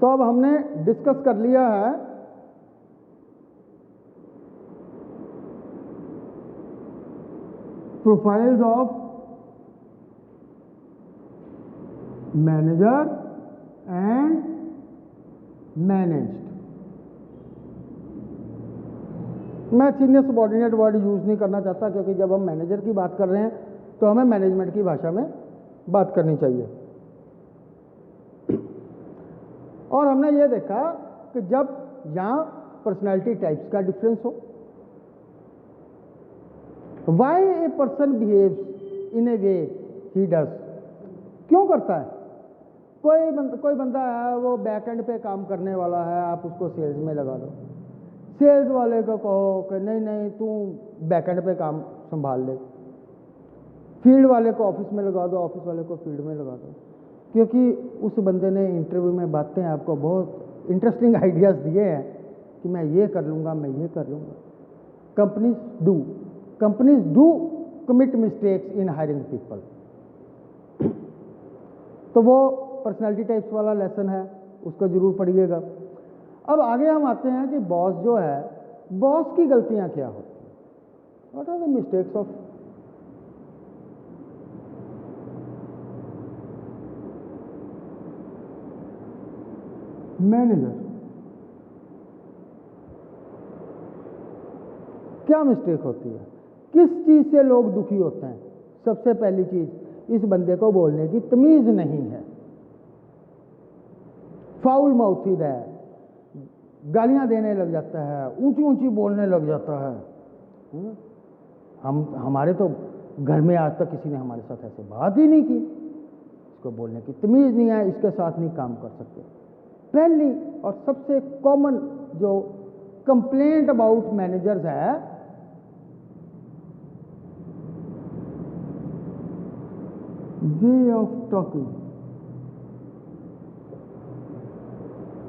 तो अब हमने डिस्कस कर लिया है profiles of manager and managed. मैं सीनियर सबऑर्डिनेट वर्ड यूज़ नहीं करना चाहता, क्योंकि जब हम मैनेजर की बात कर रहे हैं तो हमें मैनेजमेंट की भाषा में बात करनी चाहिए। और हमने ये देखा कि जब यहाँ पर्सनैलिटी टाइप्स का डिफरेंस हो, why a person behaves in a way he does, क्यों करता है। कोई बंदा है वो बैक एंड पे काम करने वाला है, आप उसको सेल्स में लगा दो, सेल्स वाले को कहो कि नहीं नहीं तू बैक एंड पे काम संभाल ले, फील्ड वाले को ऑफिस में लगा दो, ऑफिस वाले को फील्ड में लगा दो, क्योंकि उस बंदे ने इंटरव्यू में बातें आपको बहुत इंटरेस्टिंग आइडियाज़ दिए हैं कि मैं ये कर लूँगा, मैं ये कर लूँगा। Companies do commit mistakes in hiring people. तो वो पर्सनैलिटी टाइप्स वाला लेसन है, उसको जरूर पढ़िएगा। अब आगे हम आते हैं कि बॉस जो है, बॉस की गलतियां क्या होती हैं, what are the mistakes of manager. क्या मिस्टेक होती है, किस चीज से लोग दुखी होते हैं। सबसे पहली चीज, इस बंदे को बोलने की तमीज नहीं है, फाउल माउथीड है, गालियां देने लग जाता है, ऊंची ऊंची बोलने लग जाता है। हमारे तो घर में आज तक किसी ने हमारे साथ ऐसे बात ही नहीं की, इसको बोलने की तमीज नहीं है, इसके साथ नहीं काम कर सकते। पहली और सबसे कॉमन जो कंप्लेंट अबाउट मैनेजर्स है, वे ऑफ टॉकिंग।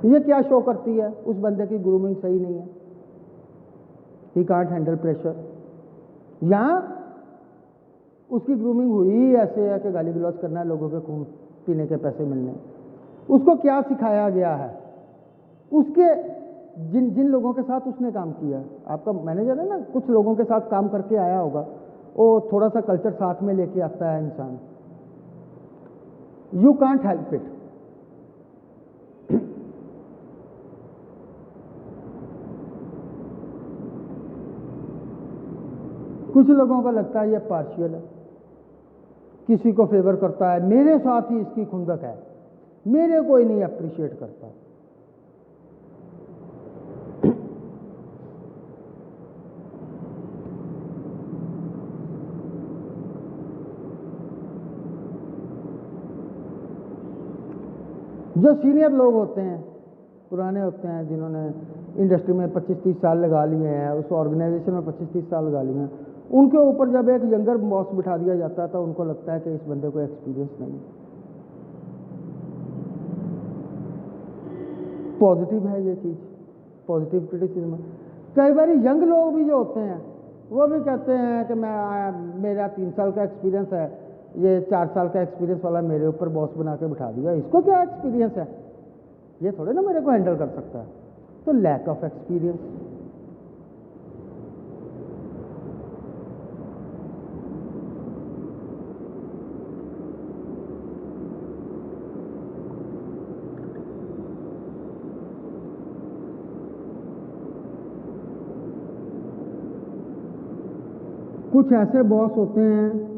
ये क्या शो करती है, उस बंदे की ग्रूमिंग सही नहीं है, ही कांट हैंडल प्रेशर, या उसकी ग्रूमिंग हुई ही ऐसे है कि गाली गलौज करना है, लोगों के खून पीने के पैसे मिलने। उसको क्या सिखाया गया है, उसके जिन लोगों के साथ उसने काम किया, आपका मैनेजर है ना, कुछ लोगों के साथ काम करके आया होगा, वो थोड़ा सा कल्चर साथ में लेके आता है इंसान। You can't help it. कुछ लोगों को लगता है ये पार्शियल है, किसी को फेवर करता है, मेरे साथ ही इसकी खुंदक है, मेरे कोई नहीं अप्रिशिएट करता। जो सीनियर लोग होते हैं, पुराने होते हैं, जिन्होंने इंडस्ट्री में 25-30 साल लगा लिए हैं, उस ऑर्गेनाइजेशन में 25-30 साल लगा लिए हैं, उनके ऊपर जब एक यंगर बॉस बिठा दिया जाता है तो उनको लगता है कि इस बंदे को एक्सपीरियंस नहीं है। पॉजिटिव है ये चीज़, पॉजिटिव क्रिटिसिज्म। कई बार यंग लोग भी जो होते हैं वो भी कहते हैं कि मेरा 3 साल का एक्सपीरियंस है, ये 4 साल का एक्सपीरियंस वाला मेरे ऊपर बॉस बना के बिठा दिया, इसको क्या एक्सपीरियंस है, ये थोड़े ना मेरे को हैंडल कर सकता है। तो लैक ऑफ एक्सपीरियंस। कुछ ऐसे बॉस होते हैं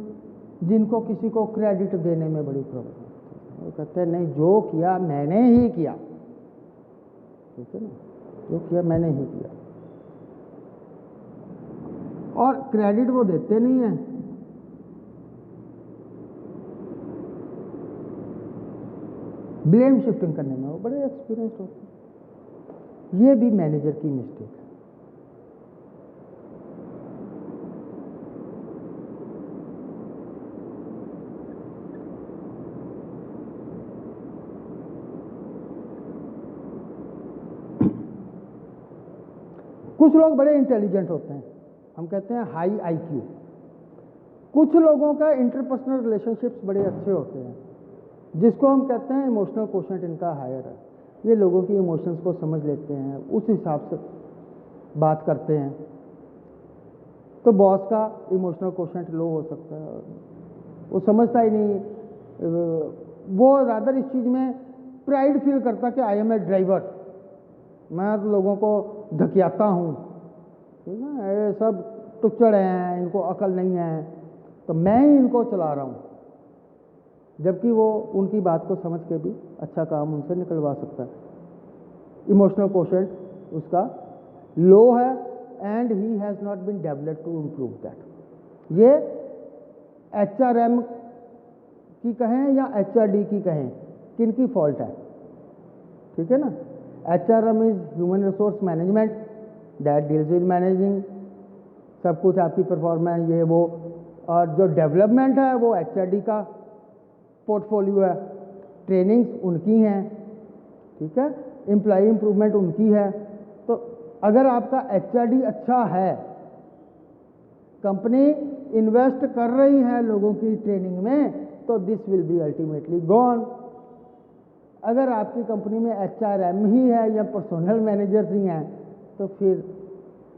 जिनको किसी को क्रेडिट देने में बड़ी प्रॉब्लम होती है, वो कहते हैं नहीं जो किया मैंने ही किया, ठीक है ना, जो किया मैंने ही किया, और क्रेडिट वो देते नहीं है। ब्लेम शिफ्टिंग करने में वो बड़े एक्सपीरियंस्ड होते हैं। ये भी मैनेजर की मिस्टेक है। कुछ लोग बड़े इंटेलिजेंट होते हैं, हम कहते हैं हाई आईक्यू। कुछ लोगों का इंटरपर्सनल रिलेशनशिप्स बड़े अच्छे होते हैं, जिसको हम कहते हैं इमोशनल कोशेंट इनका हायर है। ये लोगों की इमोशंस को समझ लेते हैं, उस हिसाब से बात करते हैं। तो बॉस का इमोशनल कोशेंट लो हो सकता है, वो समझता ही नहीं, वो रादर इस चीज़ में प्राइड फील करता कि आई एम ए ड्राइवर, मैं तो लोगों को धकियाता हूँ, ठीक है, ये सब टुच्चड़ हैं, इनको अकल नहीं है, तो मैं ही इनको चला रहा हूँ, जबकि वो उनकी बात को समझ के भी अच्छा काम उनसे निकलवा सकता है। इमोशनल कोशेंट उसका लो है and he has not been developed to improve that. ये HRM की कहें या HRD की कहें, किन की फॉल्ट है, ठीक है ना। HRM is human resource management, that deals with managing सब कुछ, आपकी परफॉर्मेंस ये वो, और जो डेवलपमेंट है वो HRD का पोर्टफोलियो है, ट्रेनिंग्स उनकी हैं, ठीक है, एम्प्लॉय इम्प्रूवमेंट उनकी है। तो अगर आपका HRD अच्छा है, कंपनी इन्वेस्ट कर रही है लोगों की ट्रेनिंग में, तो this will be ultimately gone. अगर आपकी कंपनी में HRM ही है या पर्सनल मैनेजर्स ही हैं, तो फिर,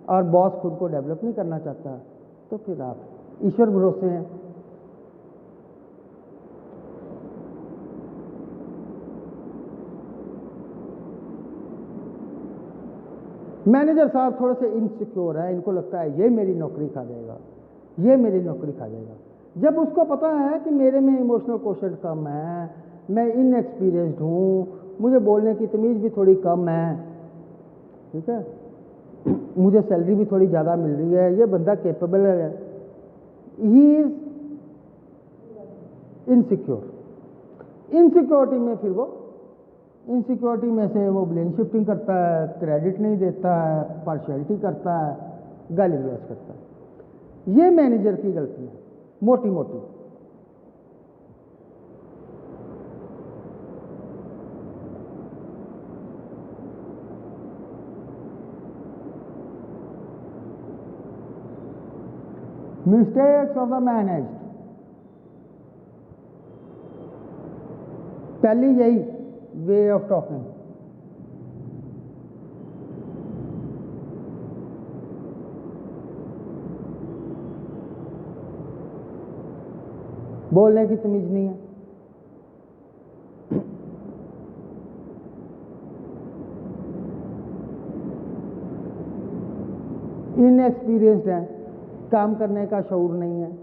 और बॉस खुद को डेवलप नहीं करना चाहता, तो फिर आप ईश्वर भरोसे हैं। मैनेजर साहब थोड़े से इनसिक्योर है, इनको लगता है ये मेरी नौकरी खा जाएगा, ये मेरी नौकरी खा जाएगा। जब उसको पता है कि मेरे में इमोशनल कोशेंट कम है, मैं इनएक्सपीरियंस्ड हूँ, मुझे बोलने की तमीज़ भी थोड़ी कम है, ठीक है, मुझे सैलरी भी थोड़ी ज़्यादा मिल रही है, ये बंदा कैपेबल है, ही इज़ इनसिक्योर। इनसिक्योरिटी में फिर वो इनसिक्योरिटी में से वो ब्लेम शिफ्टिंग करता है, क्रेडिट नहीं देता है, पार्शियलिटी करता है, गाली गलौज करता है। ये मैनेजर की गलती है, मोटी मोटी। मिस्टेक्स ऑफ द मैनेज्ड, पहली यही वे ऑफ टॉकिंग, बोलने की तमीज नहीं है, इनएक्सपीरियंस्ड है, काम करने का शऊर नहीं है।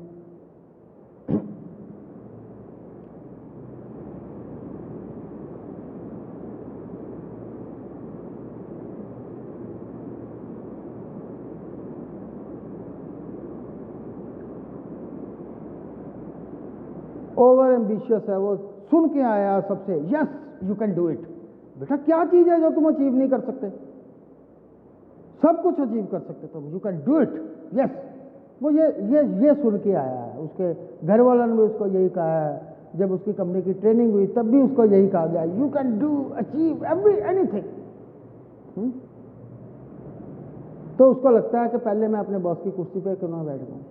ओवर एम्बिशियस है, वो सुन के आया सबसे, yes you can do it. बेटा क्या चीज़ है जो तुम अचीव नहीं कर सकते? सब कुछ अचीव कर सकते तुम, you can do it, yes. वो ये सुन के आया है, उसके घर वालों ने भी उसको यही कहा है, जब उसकी कंपनी की ट्रेनिंग हुई तब भी उसको यही कहा गया, you can do achieve anything. तो उसको लगता है कि पहले मैं अपने बॉस की कुर्सी पे क्यों ना बैठ जाऊं।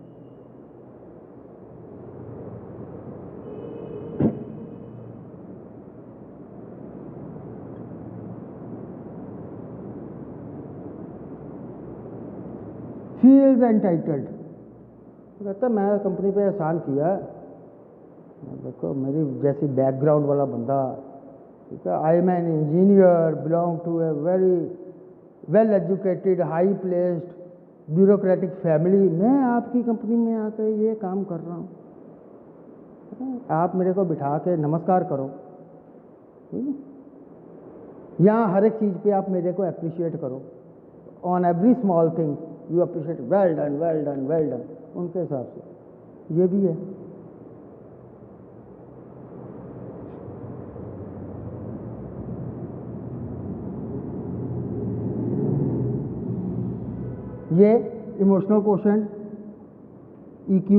फील्स एंटाइटल्ड, कहता मैं कंपनी पे एहसान किया, देखो मेरी जैसी बैकग्राउंड वाला बंदा, ठीक है, I am an engineer, belong to a very well educated high placed bureaucratic family, मैं आपकी कंपनी में आकर ये काम कर रहा हूँ, आप मेरे को बिठा के नमस्कार करो, ठीक है, यहाँ हर एक चीज़ पे आप मेरे को अप्रिशिएट करो, on every small thing you appreciate, well done well done well done. उनके हिसाब से ये भी है। ये इमोशनल कोशेंट EQ,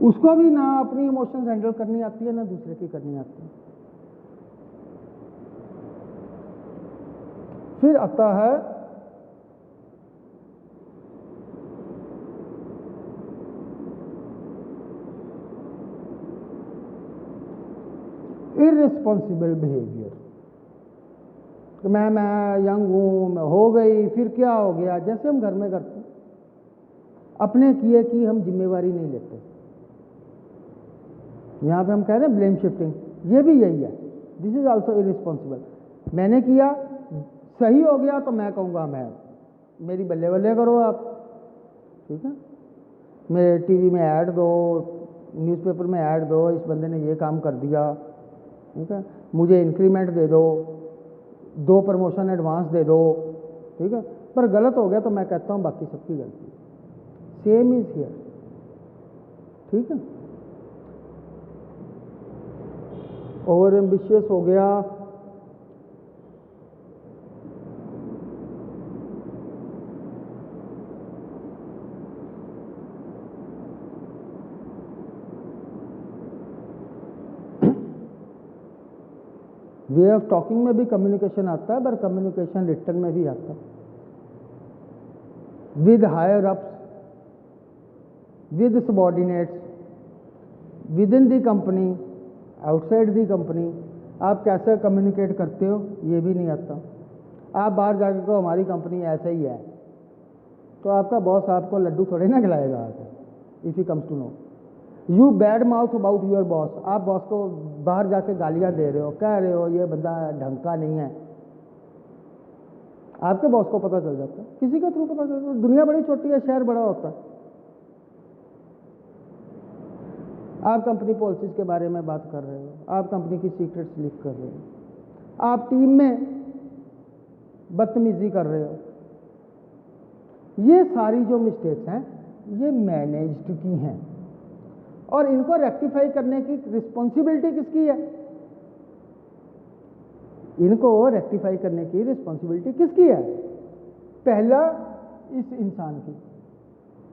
उसको भी ना अपनी इमोशंस हैंडल करनी आती है ना दूसरे की करनी आती है। फिर आता है इररिस्पॉन्सिबल बिहेवियर। तो मैं यंग हूँ, मैं हो गई, फिर क्या हो गया, जैसे हम घर में करते हैं, अपने किए की हम जिम्मेवारी नहीं लेते। यहाँ पे हम कह रहे हैं ब्लेम शिफ्टिंग, ये भी यही है, दिस इज ऑल्सो इररिस्पॉन्सिबल। मैंने किया, सही हो गया तो मैं कहूँगा मैं, मेरी बल्ले बल्ले करो आप, ठीक है, मेरे टीवी में ऐड दो, न्यूज़पेपर में ऐड दो, इस बंदे ने ये काम कर दिया, ठीक है, मुझे इंक्रीमेंट दे दो, 2 प्रमोशन एडवांस दे दो, ठीक है। पर गलत हो गया तो मैं कहता हूँ बाकी सबकी गलती, सेम इज हियर, ठीक है। ओवर एम्बिशियस हो गया, वे ऑफ टॉकिंग में भी कम्युनिकेशन आता है, पर कम्युनिकेशन रिटर्न में भी आता है, with higher ups, with subordinates, within the company, outside the company. आप कैसे कम्युनिकेट करते हो ये भी नहीं आता। आप बाहर जाकर को हमारी कंपनी ऐसा ही है, तो आपका बॉस आपको लड्डू थोड़े ना खिलाएगा आके, if you comes to know. You bad mouth about your boss, आप बॉस को बाहर जाके गालियां दे रहे हो, कह रहे हो ये बंदा ढंग का नहीं है, आपके बॉस को पता चल जाता है, किसी के थ्रू पता चलता है। दुनिया बड़ी छोटी है, शहर बड़ा होता है। आप कंपनी पॉलिसीज के बारे में बात कर रहे हो, आप कंपनी की सीक्रेट्स लीक कर रहे हो, आप टीम में बदतमीजी कर रहे हो, ये सारी जो मिस्टेक्स हैं ये मैनेज्ड की हैं, और इनको रेक्टिफाई करने की रिस्पॉन्सिबिलिटी किसकी है? इनको रेक्टिफाई करने की रिस्पॉन्सिबिलिटी किसकी है? पहला इस इंसान की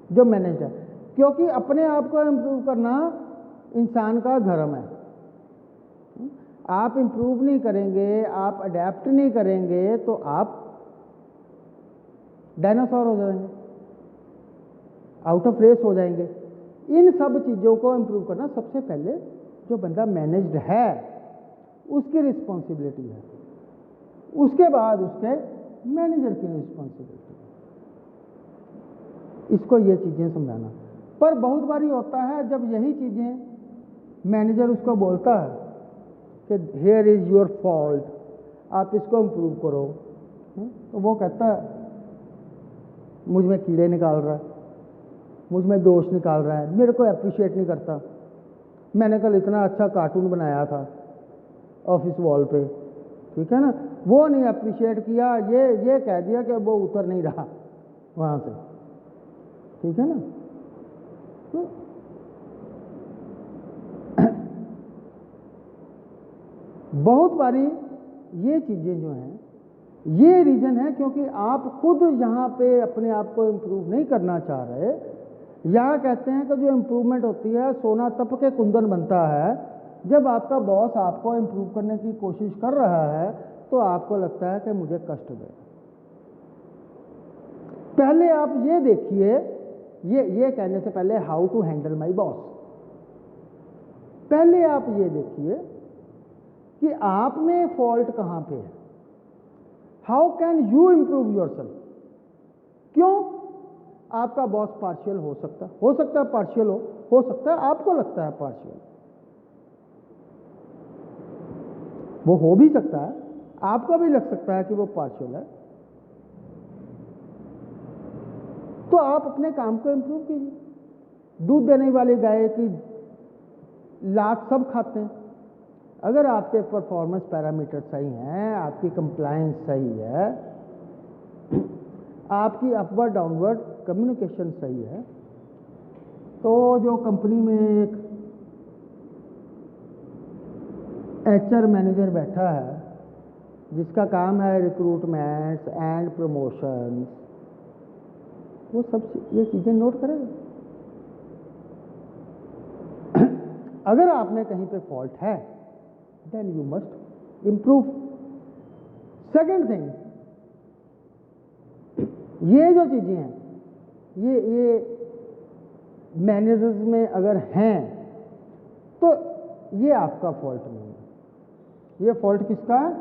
जो मैनेज्ड है, क्योंकि अपने आप को इम्प्रूव करना इंसान का धर्म है। आप इम्प्रूव नहीं करेंगे, आप अडेप्ट नहीं करेंगे तो आप डायनासोर हो जाएंगे, आउट ऑफ रेस हो जाएंगे। इन सब चीज़ों को इम्प्रूव करना सबसे पहले जो बंदा मैनेज्ड है उसकी रिस्पॉन्सिबिलिटी है, उसके बाद उसके मैनेजर की रिस्पॉन्सिबिलिटी। इसको ये चीज़ें समझाना। पर बहुत बारी होता है जब यही चीज़ें मैनेजर उसको बोलता है कि हियर इज़ योर फॉल्ट, आप इसको इम्प्रूव करो, तो वो कहता है मुझ में कीड़े निकाल रहा है, मुझ में दोष निकाल रहा है, मेरे को अप्रिशिएट नहीं करता। मैंने कल इतना अच्छा कार्टून बनाया था ऑफिस वॉल पे, ठीक है ना, वो नहीं अप्रिशिएट किया, ये कह दिया कि वो उतर नहीं रहा वहाँ से, ठीक है ना। तो बहुत बारी ये चीज़ें जो हैं ये रीज़न है क्योंकि आप खुद यहाँ पे अपने आप को इम्प्रूव नहीं करना चाह रहे। यहाँ कहते हैं कि जो इम्प्रूवमेंट होती है सोना तप के कुंदन बनता है। जब आपका बॉस आपको इम्प्रूव करने की कोशिश कर रहा है तो आपको लगता है कि मुझे कष्ट दे। पहले आप ये देखिए, ये कहने से पहले how to handle my boss, पहले आप ये देखिए कि आप में फॉल्ट कहाँ पे है। How can you improve yourself? क्यों? आपका बॉस पार्शियल हो सकता है पार्शियल हो सकता है आपको लगता है पार्शियल, वो हो भी सकता है, आपको भी लग सकता है कि वो पार्शियल है। तो आप अपने काम को इंप्रूव कीजिए। दूध देने वाली गाय की लात सब खाते हैं। अगर आपके परफॉर्मेंस पैरामीटर सही हैं, आपकी कंप्लायंस सही है, आपकी अपवर्ड डाउनवर्ड कम्युनिकेशन सही है, तो जो कंपनी में एक एचआर मैनेजर बैठा है जिसका काम है रिक्रूटमेंट्स एंड प्रमोशंस, वो सब ये चीज़ें नोट करेगा। अगर आप में कहीं पे फॉल्ट है then you must improve. Second thing, ये जो चीज़ें हैं ये मैनेजर्स में अगर हैं तो ये आपका फॉल्ट नहीं है, ये फॉल्ट किसका है?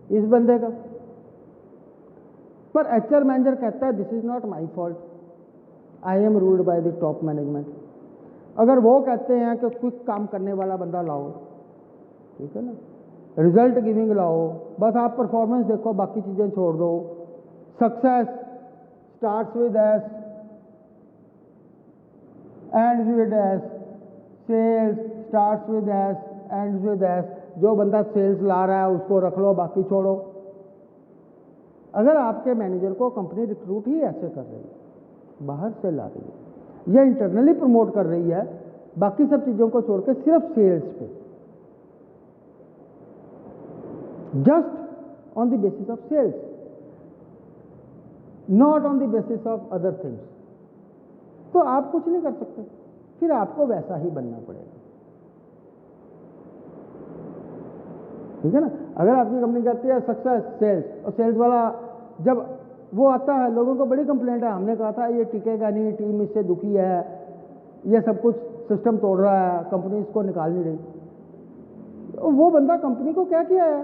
इस बंदे का। पर एचआर मैनेजर कहता है this is not my fault, I am ruled by the top management. अगर वो कहते हैं कि क्विक काम करने वाला बंदा लाओ, ठीक है ना, रिजल्ट गिविंग लाओ, बस आप परफॉर्मेंस देखो, बाकी चीज़ें छोड़ दो, success starts with S ends with S, sales starts with S ends with S, जो बंदा सेल्स ला रहा है उसको रख लो, बाकी छोड़ो। अगर आपके मैनेजर को कंपनी रिक्रूट ही ऐसे कर रही है, बाहर से ला रही है या इंटरनली प्रमोट कर रही है, बाकी सब चीज़ों को छोड़ के सिर्फ सेल्स पे, just on the basis of sales, not on the basis of other things, तो आप कुछ नहीं कर सकते, फिर आपको वैसा ही बनना पड़ेगा। ठीक है ना। अगर आपकी कंपनी कहती है सक्सेस सेल्स, और सेल्स वाला जब वो आता है, लोगों को बड़ी कंप्लेंट है, हमने कहा था ये टिकेगा नहीं, टीम इससे दुखी है, ये सब कुछ सिस्टम तोड़ रहा है, कंपनी इसको निकाल नहीं रही, तो वो बंदा कंपनी को क्या किया है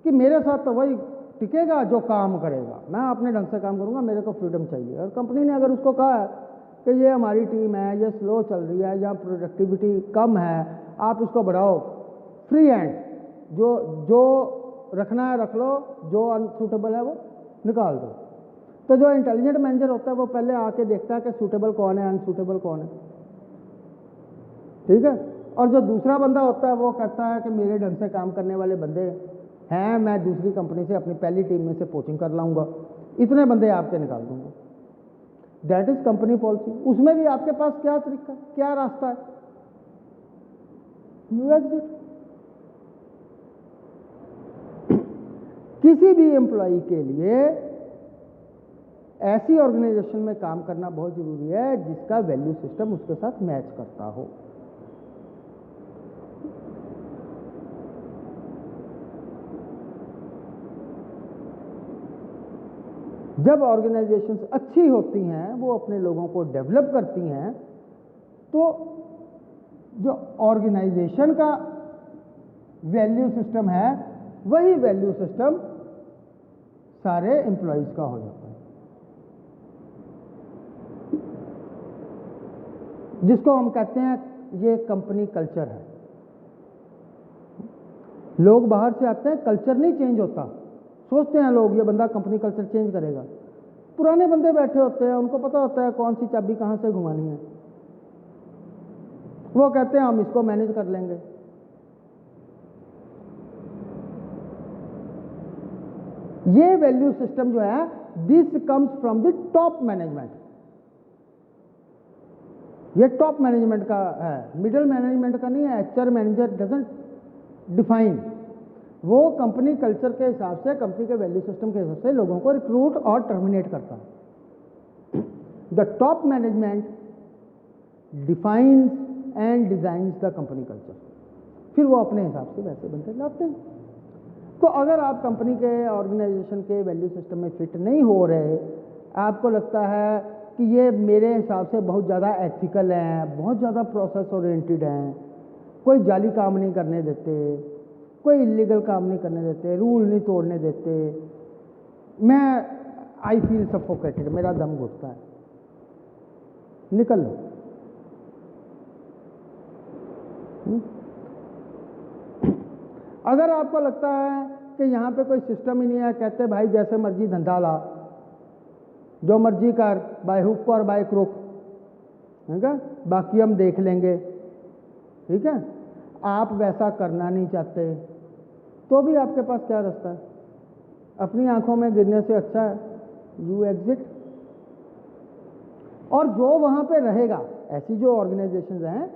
कि मेरे साथ तो वही टिकेगा जो काम करेगा, मैं अपने ढंग से काम करूंगा, मेरे को फ्रीडम चाहिए। और कंपनी ने अगर उसको कहा है कि ये हमारी टीम है, ये स्लो चल रही है या प्रोडक्टिविटी कम है, आप इसको बढ़ाओ, फ्री हैंड, जो रखना है रख लो, जो अनसूटेबल है वो निकाल दो। तो जो इंटेलिजेंट मैनेजर होता है वो पहले आके देखता है कि सूटेबल कौन है, अनसूटेबल कौन है, ठीक है। और जो दूसरा बंदा होता है वो कहता है कि मेरे ढंग से काम करने वाले बंदे हैं, मैं दूसरी कंपनी से अपनी पहली टीम में से पोचिंग कर लाऊंगा, इतने बंदे आपके निकाल दूंगा। That is company policy. उसमें भी आपके पास क्या तरीका, क्या रास्ता है? You exit. किसी भी एम्प्लॉय के लिए ऐसी ऑर्गेनाइजेशन में काम करना बहुत जरूरी है जिसका वैल्यू सिस्टम उसके साथ मैच करता हो। जब ऑर्गेनाइजेशंस अच्छी होती हैं, वो अपने लोगों को डेवलप करती हैं, तो जो ऑर्गेनाइजेशन का वैल्यू सिस्टम है वही वैल्यू सिस्टम सारे एम्प्लॉयज का हो जाता है, जिसको हम कहते हैं ये कंपनी कल्चर है। लोग बाहर से आते हैं, कल्चर नहीं चेंज होता, सोचते हैं लोग ये बंदा कंपनी कल्चर चेंज करेगा। पुराने बंदे बैठे होते हैं, उनको पता होता है कौन सी चाबी कहां से घुमानी है, वो कहते हैं हम इसको मैनेज कर लेंगे। ये वैल्यू सिस्टम जो है, this comes from the top management. ये टॉप मैनेजमेंट का है, मिडिल मैनेजमेंट का नहीं है। एचआर मैनेजर डजंट डिफाइन, वो कंपनी कल्चर के हिसाब से, कंपनी के वैल्यू सिस्टम के हिसाब से लोगों को रिक्रूट और टर्मिनेट करता है। The top management defines and designs the company culture, फिर वो अपने हिसाब से वैसे बनते लाते हैं। तो अगर आप कंपनी के ऑर्गेनाइजेशन के वैल्यू सिस्टम में फिट नहीं हो रहे, आपको लगता है कि ये मेरे हिसाब से बहुत ज़्यादा एथिकल हैं, बहुत ज़्यादा प्रोसेस ओरिएंटेड हैं, कोई जाली काम नहीं करने देते, कोई इलीगल काम नहीं करने देते, रूल नहीं तोड़ने देते, मैं आई फील सफोकेटेड, मेरा दम घुटता है, निकल लो। अगर आपको लगता है कि यहाँ पे कोई सिस्टम ही नहीं है, कहते भाई जैसे मर्जी धंधा ला, जो मर्जी कर, बाय हुक और बाय क्रुक, ठीक है, बाकी हम देख लेंगे, ठीक है, आप वैसा करना नहीं चाहते, तो भी आपके पास क्या रास्ता है? अपनी आंखों में गिरने से अच्छा है यू एग्जिट। और जो वहां पे रहेगा, ऐसी जो ऑर्गेनाइजेशंस हैं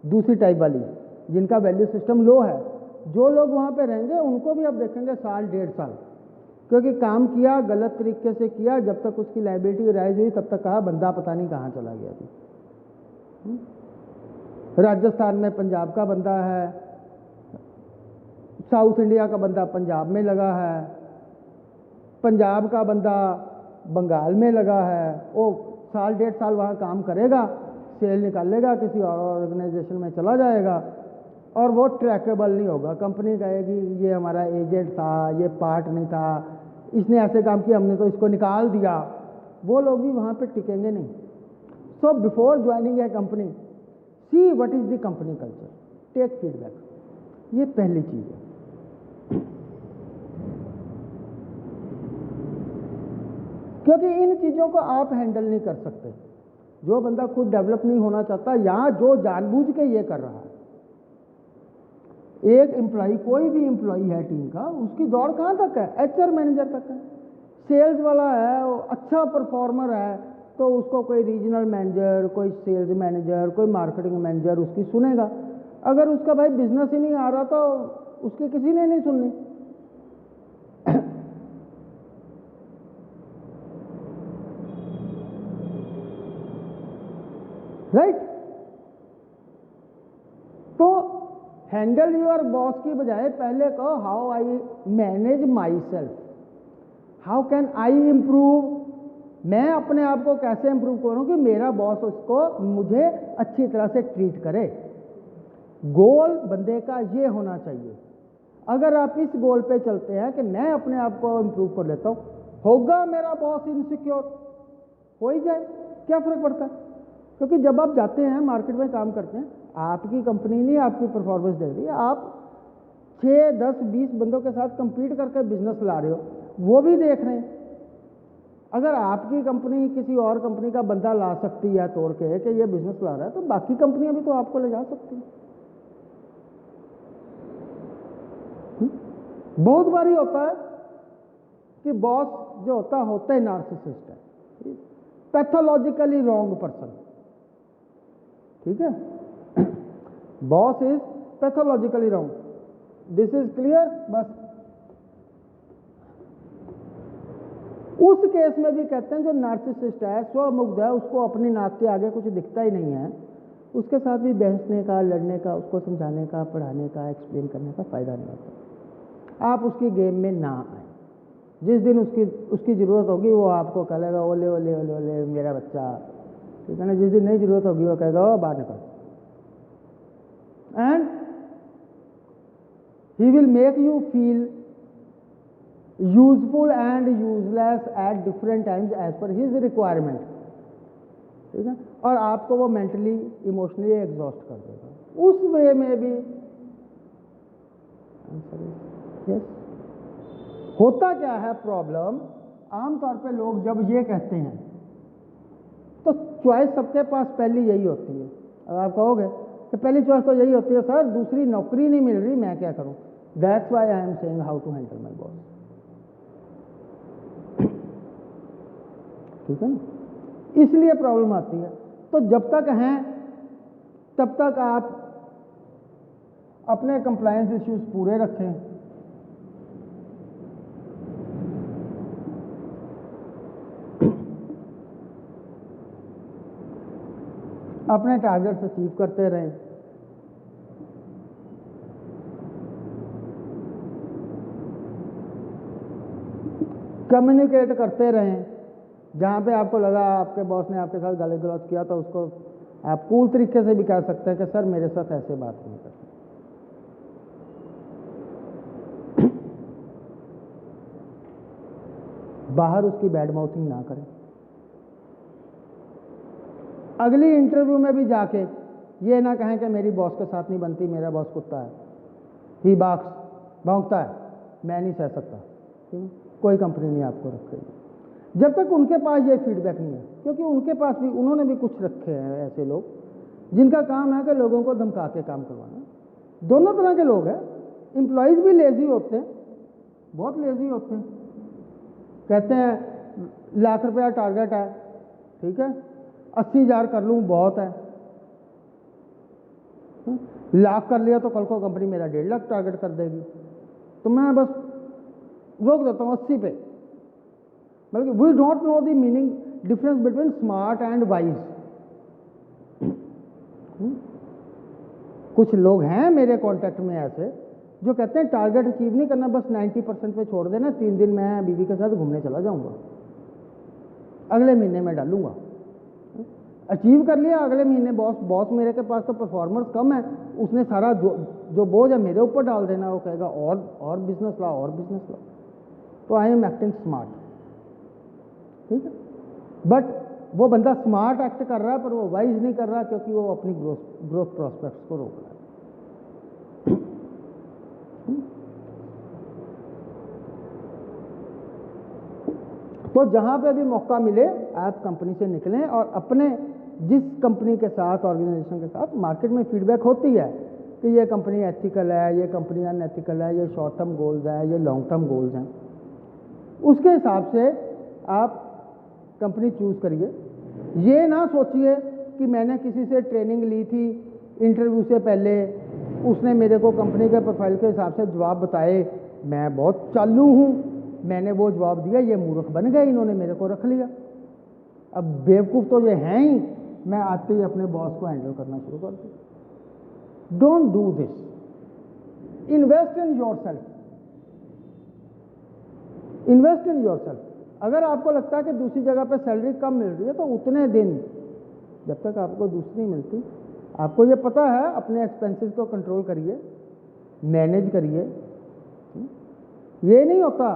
दूसरी टाइप वाली, जिनका वैल्यू सिस्टम लो है, जो लोग वहां पे रहेंगे उनको भी आप देखेंगे साल डेढ़ साल, क्योंकि काम किया गलत तरीके से किया, जब तक उसकी लायबिलिटी राइज हुई तब तक कहा बंदा पता नहीं कहाँ चला गया थी। राजस्थान में पंजाब का बंदा है, साउथ इंडिया का बंदा पंजाब में लगा है, पंजाब का बंदा बंगाल में लगा है, वो साल डेढ़ साल वहाँ काम करेगा, सेल निकालेगा, किसी और ऑर्गेनाइजेशन में चला जाएगा, और वो ट्रैकेबल नहीं होगा। कंपनी कहेगी ये हमारा एजेंट था, ये पार्ट नहीं था, इसने ऐसे काम किया, हमने तो इसको निकाल दिया। वो लोग भी वहाँ पे टिकेंगे नहीं। So before joining a company, see what is the company culture, take feedback. ये पहली चीज़ है। क्योंकि इन चीज़ों को आप हैंडल नहीं कर सकते। जो बंदा खुद डेवलप नहीं होना चाहता, या जो जानबूझ के ये कर रहा है, एक एम्प्लॉई, कोई भी एम्प्लॉई है टीम का, उसकी दौड़ कहाँ तक है? एचआर मैनेजर तक है। सेल्स वाला है, वो अच्छा परफॉर्मर है, तो उसको कोई रीजनल मैनेजर, कोई सेल्स मैनेजर, कोई मार्केटिंग मैनेजर उसकी सुनेगा। अगर उसका भाई बिजनेस ही नहीं आ रहा तो उसकी किसी ने नहीं सुननी। राइट? तो हैंडल योर बॉस की बजाय पहले कहो how I manage my self, how can I improve. मैं अपने आप को कैसे इंप्रूव करूं कि मेरा बॉस उसको मुझे अच्छी तरह से ट्रीट करे। गोल बंदे का ये होना चाहिए। अगर आप इस गोल पे चलते हैं कि मैं अपने आप को इंप्रूव कर लेता हूं, होगा मेरा बॉस इनसिक्योर, हो ही जाए, क्या फर्क पड़ता है? क्योंकि जब आप जाते हैं मार्केट में काम करते हैं, आपकी कंपनी नहीं आपकी परफॉर्मेंस देख रही है, आप 6, 10, 20 बंदों के साथ कंपीट करके बिजनेस ला रहे हो, वो भी देख रहे हैं। अगर आपकी कंपनी किसी और कंपनी का बंदा ला सकती है तोड़ के कि ये बिजनेस ला रहा है, तो बाकी कंपनियां भी तो आपको ले जा सकती हैं। बहुत बारी होता है कि बॉस जो होता है नार्सिसिस्ट है, पैथोलॉजिकली रॉन्ग पर्सन। ठीक है? Boss is pathologically wrong, this is clear. बस उस केस में भी कहते हैं जो नार्सिसिस्ट है, स्वमुग्ध है, उसको अपनी नाक के आगे कुछ दिखता ही नहीं है, उसके साथ भी बहसने का, लड़ने का, उसको समझाने का, पढ़ाने का, एक्सप्लेन करने का फायदा नहीं होता। आप उसकी गेम में ना आए। जिस दिन उसकी ज़रूरत होगी वो आपको कहेगा ओले ओले ओले ओले मेरा बच्चा, ठीक है ना। जिस दिन नहीं ज़रूरत होगी वो कहेगा ओ बाहर निकल। And he will make you feel useful and useless at different times as per his requirement. ठीक है? और आपको वो मेंटली इमोशनली एग्जॉस्ट कर देगा। उस वे में भी यस होता क्या है प्रॉब्लम, आमतौर पे लोग जब ये कहते हैं तो चॉइस सबके पास पहली यही होती है। अब आप कहोगे कि पहली चॉइस तो यही होती है सर, दूसरी नौकरी नहीं मिल रही, मैं क्या करूं। That's why I am saying how to handle my boss. ठीक है ना? इसलिए प्रॉब्लम आती है। तो जब तक हैं तब तक आप अपने कंप्लायंस इश्यूज पूरे रखें। अपने टारगेट्स अचीव करते रहें। कम्युनिकेट करते रहें। जहाँ पे आपको लगा आपके बॉस ने आपके साथ गाली गलौज किया तो उसको आप कूल तरीके से भी कह सकते हैं कि सर मेरे साथ ऐसे बात नहीं करते। बाहर उसकी बैड माउथिंग ना करें। अगली इंटरव्यू में भी जाके ये ना कहें कि मेरी बॉस के साथ नहीं बनती, मेरा बॉस कुत्ता है, ही बाक्स भौंकता है, मैं नहीं सह सकता। कोई कंपनी नहीं आपको रखेगी जब तक उनके पास ये फीडबैक नहीं है। क्योंकि उनके पास भी उन्होंने भी कुछ रखे हैं ऐसे लोग जिनका काम है कि लोगों को धमका के काम करवाना। दोनों तरह के लोग हैं। एम्प्लॉयज़ भी लेजी होते हैं, बहुत लेजी होते हैं। कहते हैं लाख रुपया टारगेट है, ठीक है, 80,000 कर लूँ बहुत है। लाख कर लिया तो कल को कंपनी मेरा 1.5 लाख टारगेट कर देगी, तो मैं बस रोक देता हूँ 80 पे। मतलब we don't know the meaning difference between smart and wise. कुछ लोग हैं मेरे कांटेक्ट में ऐसे जो कहते हैं टारगेट अचीव नहीं करना, बस 90% पे छोड़ देना, 3 दिन मैं बीवी के साथ घूमने चला जाऊंगा, अगले महीने में डालूंगा। अचीव कर लिया, अगले महीने बॉस मेरे के पास तो परफॉर्मेंस कम है, उसने सारा जो बोझ है मेरे ऊपर डाल देना, वो कहेगा और बिजनेस ला, और बिजनेस ला। तो आई एम एक्टिंग स्मार्ट, ठीक है। बट वो बंदा स्मार्ट एक्ट कर रहा है पर वो वाइज नहीं कर रहा, क्योंकि वो अपनी ग्रोथ प्रोस्पेक्ट्स को रोक रहा है। तो जहां पे भी मौका मिले आप कंपनी से निकलें, और अपने जिस कंपनी के साथ, ऑर्गेनाइजेशन के साथ मार्केट में फीडबैक होती है कि ये कंपनी एथिकल है, ये कंपनी अनएथिकल है, ये शॉर्ट टर्म गोल्स हैं, ये लॉन्ग टर्म गोल्स हैं, उसके हिसाब से आप कंपनी चूज करिए। ये ना सोचिए कि मैंने किसी से ट्रेनिंग ली थी इंटरव्यू से पहले, उसने मेरे को कंपनी के प्रोफाइल के हिसाब से जवाब बताए, मैं बहुत चालू हूँ, मैंने वो जवाब दिया, ये मूर्ख बन गए, इन्होंने मेरे को रख लिया। अब बेवकूफ़ तो ये हैं ही, मैं आते ही अपने बॉस को हैंडल करना शुरू कर दूँ। Don't do this, invest in your self, invest in your self. अगर आपको लगता है कि दूसरी जगह पे सैलरी कम मिल रही है, तो उतने दिन जब तक आपको दूसरी मिलती, आपको ये पता है, अपने एक्सपेंसेस को कंट्रोल करिए, मैनेज करिए। ये नहीं होता,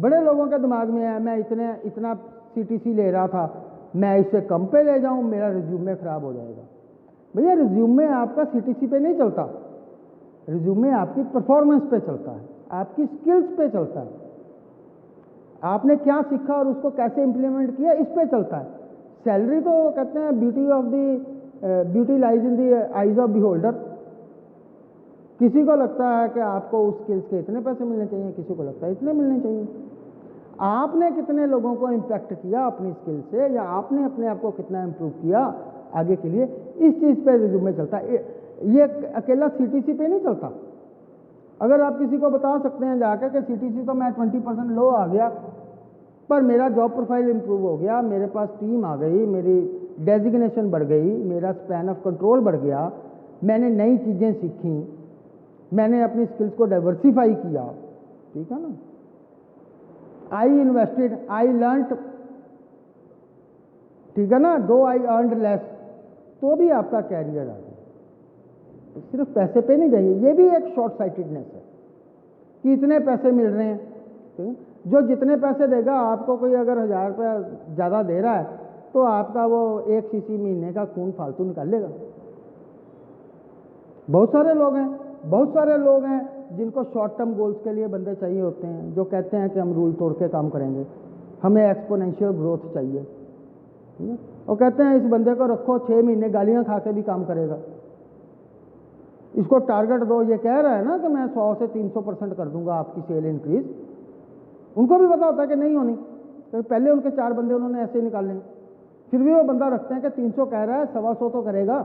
बड़े लोगों के दिमाग में है मैं इतना CTC ले रहा था, मैं इससे कम पे ले जाऊं, मेरा रिज्यूमे खराब हो जाएगा। भैया रिज्यूमे आपका CTC पे नहीं चलता, रिज्यूमे आपकी परफॉर्मेंस पे चलता है, आपकी स्किल्स पे चलता है, आपने क्या सीखा और उसको कैसे इंप्लीमेंट किया, इस पे चलता है। सैलरी तो कहते हैं beauty lies in the eyes of beholder. किसी को लगता है कि आपको उस स्किल्स के इतने पैसे मिलने चाहिए, किसी को लगता है इतने मिलने चाहिए। आपने कितने लोगों को इम्पैक्ट किया अपनी स्किल से, या आपने अपने आप को कितना इम्प्रूव किया आगे के लिए, इस चीज़ पे रिज्यूमे चलता है। ये अकेला CTC पे नहीं चलता। अगर आप किसी को बता सकते हैं जाकर कि CTC तो मैं 20% लो आ गया, पर मेरा जॉब प्रोफाइल इम्प्रूव हो गया, मेरे पास टीम आ गई, मेरी डेजिग्नेशन बढ़ गई, मेरा स्पैन ऑफ कंट्रोल बढ़ गया, मैंने नई चीज़ें सीखी, मैंने अपनी स्किल्स को डाइवर्सिफाई किया, ठीक है ना, आई इन्वेस्टेड, आई लर्नड, ठीक है ना, दो आई अर्नड लेस, तो भी आपका कैरियर आ गया। तो सिर्फ पैसे पे नहीं जाइए, ये भी एक शॉर्ट साइटेडनेस है कि इतने पैसे मिल रहे हैं, ठीक है? जो जितने पैसे देगा आपको, कोई अगर 1000 रुपया ज़्यादा दे रहा है तो आपका वो 1 सीसी महीने का खून फालतू निकाल लेगा। बहुत सारे लोग हैं जिनको शॉर्ट टर्म गोल्स के लिए बंदे चाहिए होते हैं, जो कहते हैं कि हम रूल तोड़ के काम करेंगे, हमें एक्सपोनेंशियल ग्रोथ चाहिए, ठीक है? और कहते हैं इस बंदे को रखो 6 महीने गालियां खा के भी काम करेगा, इसको टारगेट दो, ये कह रहा है ना कि मैं 100 से 300% कर दूंगा आपकी सेल इंक्रीज। उनको भी पता होता है कि नहीं होनी, तो पहले उनके 4 बंदे उन्होंने ऐसे ही निकाले, फिर भी वो बंदा रखते हैं कि 300 कह रहा है, 125 तो करेगा,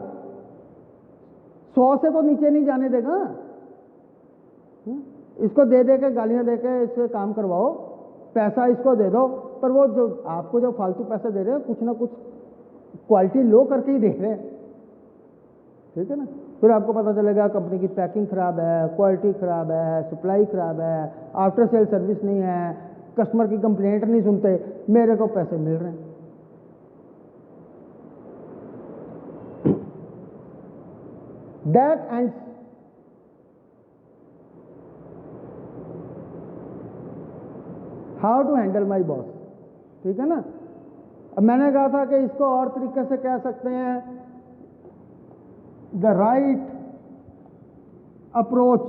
100 से तो नीचे नहीं जाने देगा। इसको दे दे के गालियां दे के इससे काम करवाओ, पैसा इसको दे दो, पर वो जो आपको जो फालतू पैसे दे रहे हैं कुछ ना कुछ क्वालिटी लो करके ही दे रहे हैं, ठीक है ना। फिर आपको पता चलेगा कंपनी की पैकिंग खराब है, क्वालिटी खराब है, सप्लाई खराब है, आफ्टर सेल सर्विस नहीं है, कस्टमर की कंप्लेंट नहीं सुनते, मेरे को पैसे मिल रहे हैं। That and how to handle my boss, ठीक है ना। अब मैंने कहा था कि इसको और तरीके से कह सकते हैं, द राइट अप्रोच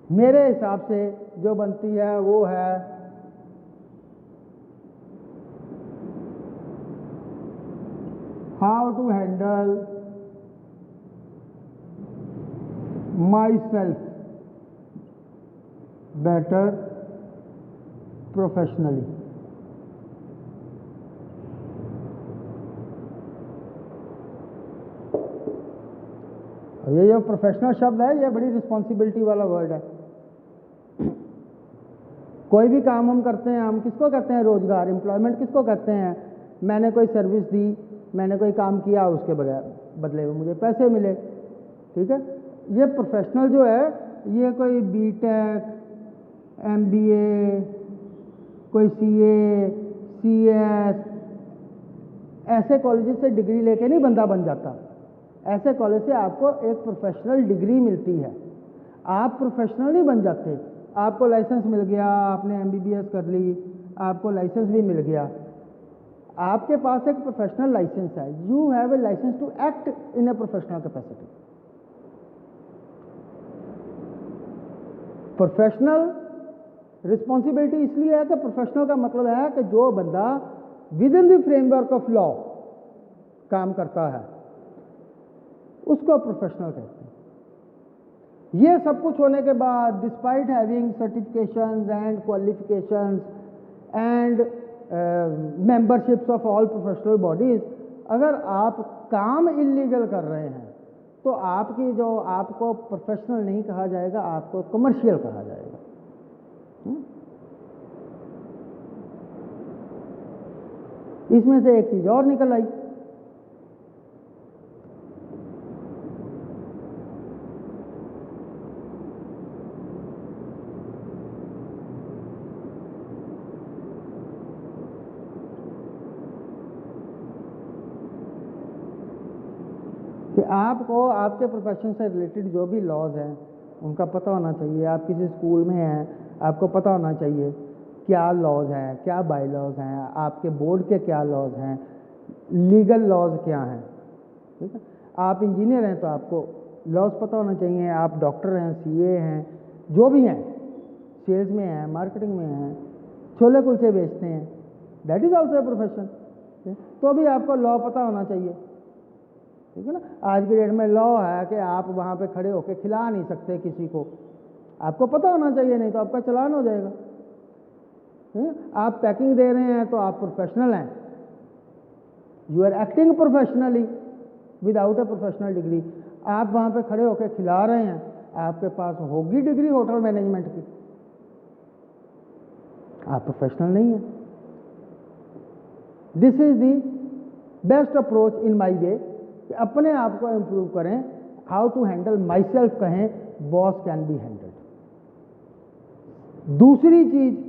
मेरे हिसाब से जो बनती है वो है how to handle myself better professionally. ये जो प्रोफेशनल शब्द है ये बड़ी रिस्पॉन्सिबिलिटी वाला वर्ड है। कोई भी काम हम करते हैं, हम किसको कहते हैं, रोजगार, एम्प्लॉयमेंट किसको कहते हैं, मैंने कोई सर्विस दी, मैंने कोई काम किया, उसके बदले में मुझे पैसे मिले, ठीक है। ये प्रोफेशनल जो है ये कोई BTech, MBA, कोई CA, CS, ऐसे कॉलेज से डिग्री लेके नहीं बंदा बन जाता, ऐसे कॉलेज से आपको एक प्रोफेशनल डिग्री मिलती है, आप प्रोफेशनल नहीं बन जाते। आपको लाइसेंस मिल गया, आपने MBBS कर ली, आपको लाइसेंस भी मिल गया, आपके पास एक प्रोफेशनल लाइसेंस है, you have a licence to act in a professional capacity. Professional responsibility इसलिए है कि प्रोफेशनल का मतलब है कि जो बंदा with in the framework of law काम करता है उसको प्रोफेशनल कहते हैं। ये सब कुछ होने के बाद, despite having certifications and qualifications and memberships of all professional bodies, अगर आप काम इलीगल कर रहे हैं तो आपकी जो आपको प्रोफेशनल नहीं कहा जाएगा, आपको कमर्शियल कहा जाएगा। इसमें से एक चीज और निकल आई, कि आपको आपके प्रोफेशन से रिलेटेड जो भी लॉज हैं उनका पता होना चाहिए। आप किसी स्कूल में हैं, आपको पता होना चाहिए क्या लॉज हैं, क्या बाई लॉज हैं, आपके बोर्ड के क्या लॉज हैं, लीगल लॉज क्या हैं। ठीक है, आप इंजीनियर हैं तो आपको लॉज पता होना चाहिए, आप डॉक्टर हैं, CA हैं, जो भी हैं, सेल्स में हैं, मार्केटिंग में हैं, छोले कुलचे बेचते हैं, that is also a profession, तो भी आपको लॉ पता होना चाहिए। ठीक है ना, आज की डेट में लॉ है कि आप वहाँ पे खड़े होकर खिला नहीं सकते किसी को, आपको पता होना चाहिए, नहीं तो आपका चालान हो जाएगा। आप पैकिंग दे रहे हैं तो आप प्रोफेशनल हैं, you are acting professionally without a professional degree. आप वहाँ पे खड़े होकर खिला रहे हैं, आपके पास होगी डिग्री होटल मैनेजमेंट की, आप प्रोफेशनल नहीं है। This is the best approach in my way, कि अपने आप को इम्प्रूव करें, how to handle myself कहें, बॉस कैन बी हैंडल्ड। दूसरी चीज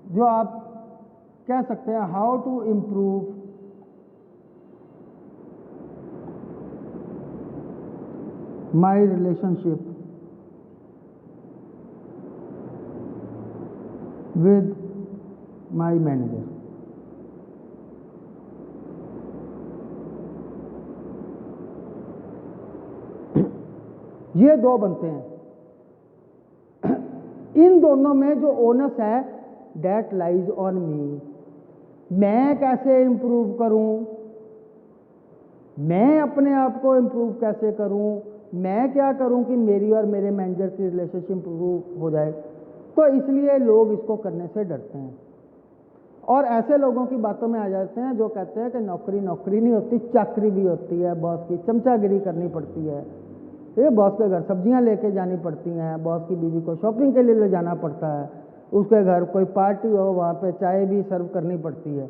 जो आप कह सकते हैं, how to improve my relationship with my manager. ये दो बनते हैं, इन दोनों में जो ओनस है दैट लाइज ऑन मी। मैं कैसे इंप्रूव करूं, मैं अपने आप को इंप्रूव कैसे करूं, मैं क्या करूं कि मेरी और मेरे मैनेजर की रिलेशनशिप इंप्रूव हो जाए। तो इसलिए लोग इसको करने से डरते हैं और ऐसे लोगों की बातों में आ जाते हैं जो कहते हैं कि नौकरी नौकरी नहीं होती, चाकरी भी होती है, बॉस की चमचागिरी करनी पड़ती है, ये बॉस के घर सब्जियां लेके जानी पड़ती हैं, बॉस की बीवी को शॉपिंग के लिए ले जाना पड़ता है, उसके घर कोई पार्टी हो वहाँ पे चाय भी सर्व करनी पड़ती है।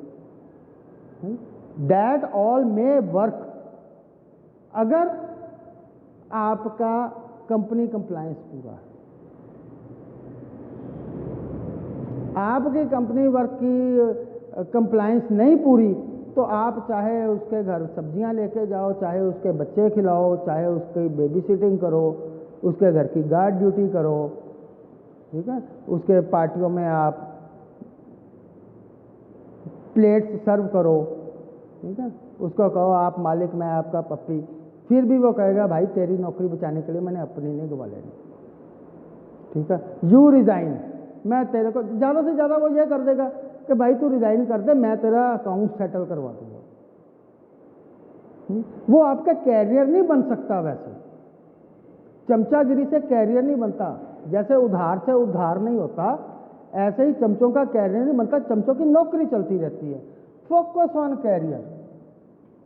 दैट ऑल मे वर्क अगर आपका कंपनी कंप्लायंस पूरा है। आपकी कंपनी वर्क की कंप्लायंस नहीं पूरी तो आप चाहे उसके घर सब्जियां लेके जाओ, चाहे उसके बच्चे खिलाओ, चाहे उसकी बेबी सिटिंग करो, उसके घर की गार्ड ड्यूटी करो, ठीक है, उसके पार्टियों में आप प्लेट्स सर्व करो, ठीक है, उसको कहो आप मालिक मैं आपका पप्पी, फिर भी वो कहेगा भाई तेरी नौकरी बचाने के लिए मैंने अपनी नहीं गवा लेनी, ठीक है, यू रिजाइन, मैं तेरे को ज़्यादा से ज़्यादा वो ये कर देगा कि भाई तू रिजाइन कर दे, मैं तेरा अकाउंट सेटल करवा दूंगा। वो आपका कैरियर नहीं बन सकता। वैसे चमचागिरी से कैरियर नहीं बनता, जैसे उधार से उधार नहीं होता, ऐसे ही चमचों का कैरियर नहीं बनता, चमचों की नौकरी चलती रहती है। Focus on career.